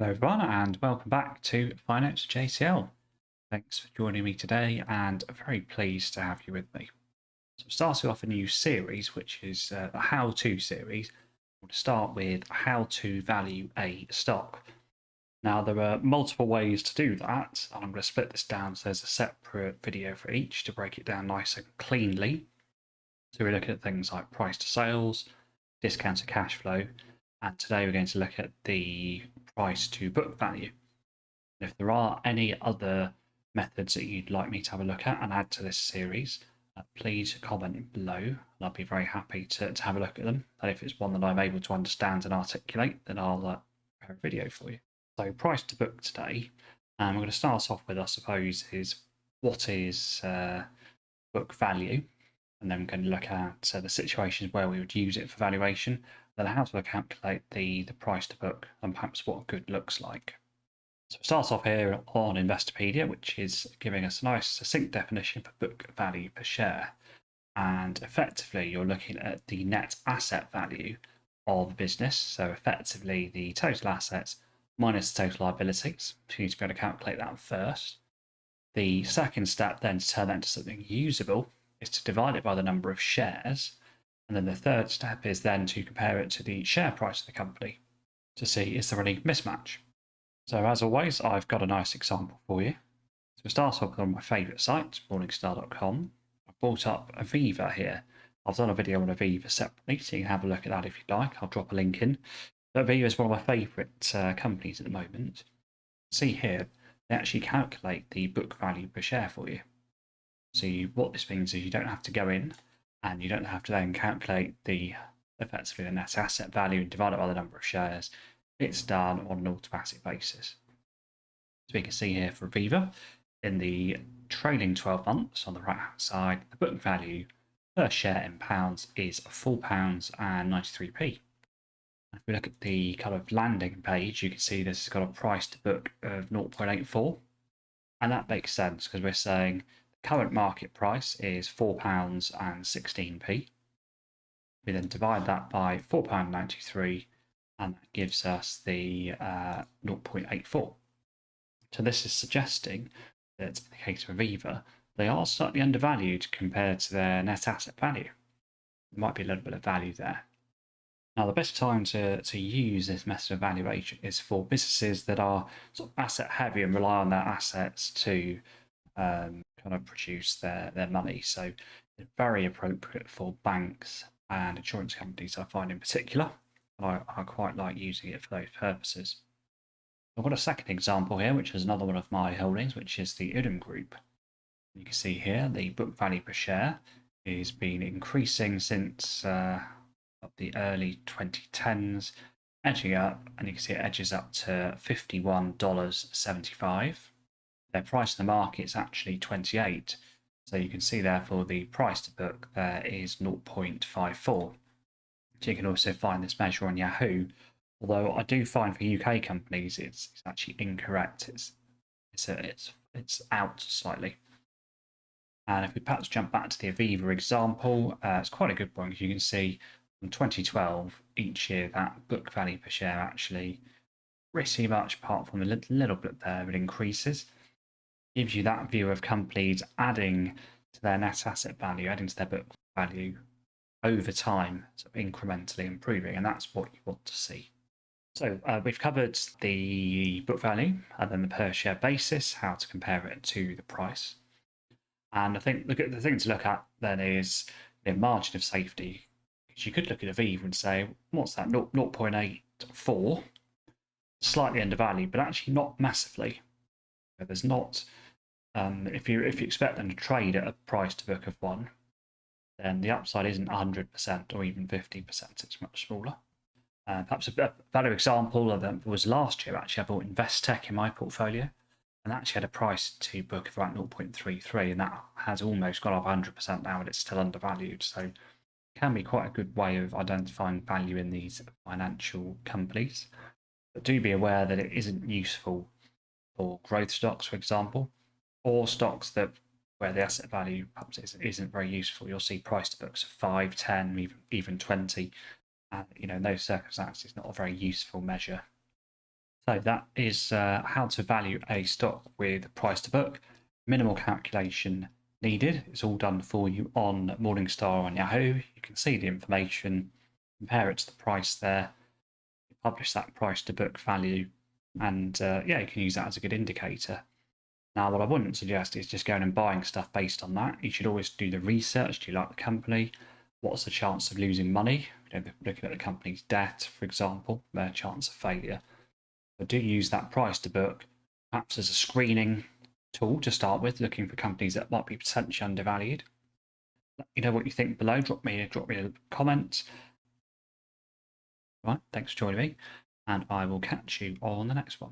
Hello everyone and welcome back to Finance JCL. Thanks for joining me today and very pleased to have you with me. So starting off a new series which is the how-to series. We'll start with how to value a stock. Now there are multiple ways to do that and I'm going to split this down so there's a separate video for each to break it down nice and cleanly. So we're looking at things like price to sales, discounted cash flow, and today we're going to look at the price to book value. If there are any other methods that you'd like me to have a look at and add to this series, please comment below and I'll be very happy to have a look at them. And if it's one that I'm able to understand and articulate, then I'll prepare a video for you. So price to book today, we're going to start off with, I suppose, is what is book value? And then we're going to look at the situations where we would use it for valuation, then how to calculate the price to book and perhaps what good looks like. So we start off here on Investopedia, which is giving us a nice succinct definition for book value per share. And effectively, you're looking at the net asset value of a business. So effectively, the total assets minus the total liabilities. So you need to be able to calculate that first. The second step then to turn that into something usable is to divide it by the number of shares. And then the third step is then to compare it to the share price of the company to see is there any mismatch. So as always, I've got a nice example for you. So we start off with one of my favourite sites, morningstar.com. I've brought up Aviva here. I've done a video on Aviva separately, so you can have a look at that if you'd like. I'll drop a link in. But Aviva is one of my favourite companies at the moment. See here, they actually calculate the book value per share for you. So what this means is you don't have to go in and you don't have to then calculate effectively the net asset value and divide it by the number of shares. It's done on an automatic basis. So we can see here for Aviva, in the trailing 12 months on the right hand side, the book value per share in pounds is £4.93. If we look at the kind of landing page, you can see this has got a price to book of 0.84. And that makes sense because we're saying the current market price is £4.16. We then divide that by £4.93 and that gives us the 0.84. So this is suggesting that in the case of Aviva, they are slightly undervalued compared to their net asset value. There might be a little bit of value there. Now, the best time to use this method of valuation is for businesses that are sort of asset heavy and rely on their assets to kind of produce their money. So it's very appropriate for banks and insurance companies, I find in particular. And I quite like using it for those purposes. I've got a second example here, which is another one of my holdings, which is the Udem Group. You can see here the book value per share has been increasing since the early 2010s, edging up, and you can see it edges up to $51.75. Their price in the market is actually 28. So you can see therefore the price to book there is 0.54. So you can also find this measure on Yahoo, although I do find for UK companies it's actually incorrect. It's out slightly. And if we perhaps jump back to the Aviva example, it's quite a good one because you can see from 2012 each year that book value per share actually pretty much apart from a little bit there it increases. Gives you that view of companies adding to their net asset value, adding to their book value over time, sort of incrementally improving, and that's what you want to see. So we've covered the book value and then the per share basis, how to compare it to the price. And I think the thing to look at then is the margin of safety. Because you could look at Aviva and say, what's that, 0.84? Slightly undervalued, but actually not massively. There's not, if you expect them to trade at a price to book of 1, then the upside isn't 100% or even 50%, it's much smaller. Perhaps a better example of that was last year, actually, I bought Investec in my portfolio, and actually had a price to book of about 0.33, and that has almost gone up 100% now, and it's still undervalued. So it can be quite a good way of identifying value in these financial companies. But do be aware that it isn't useful for growth stocks, for example, or stocks where the asset value perhaps isn't very useful. You'll see price to books of 5, 10, even 20. And in those circumstances, not a very useful measure. So that is how to value a stock with price to book. Minimal calculation needed. It's all done for you on Morningstar on Yahoo. You can see the information, compare it to the price there, publish that price to book value, and yeah, you can use that as a good indicator. Now, what I wouldn't suggest is just going and buying stuff based on that. You should always do the research. Do you like the company? What's the chance of losing money? Looking at the company's debt, for example, their chance of failure. But do use that price to book, perhaps as a screening tool to start with, looking for companies that might be potentially undervalued. Let me know what you think below. Drop me a comment. Right, thanks for joining me, and I will catch you on the next one.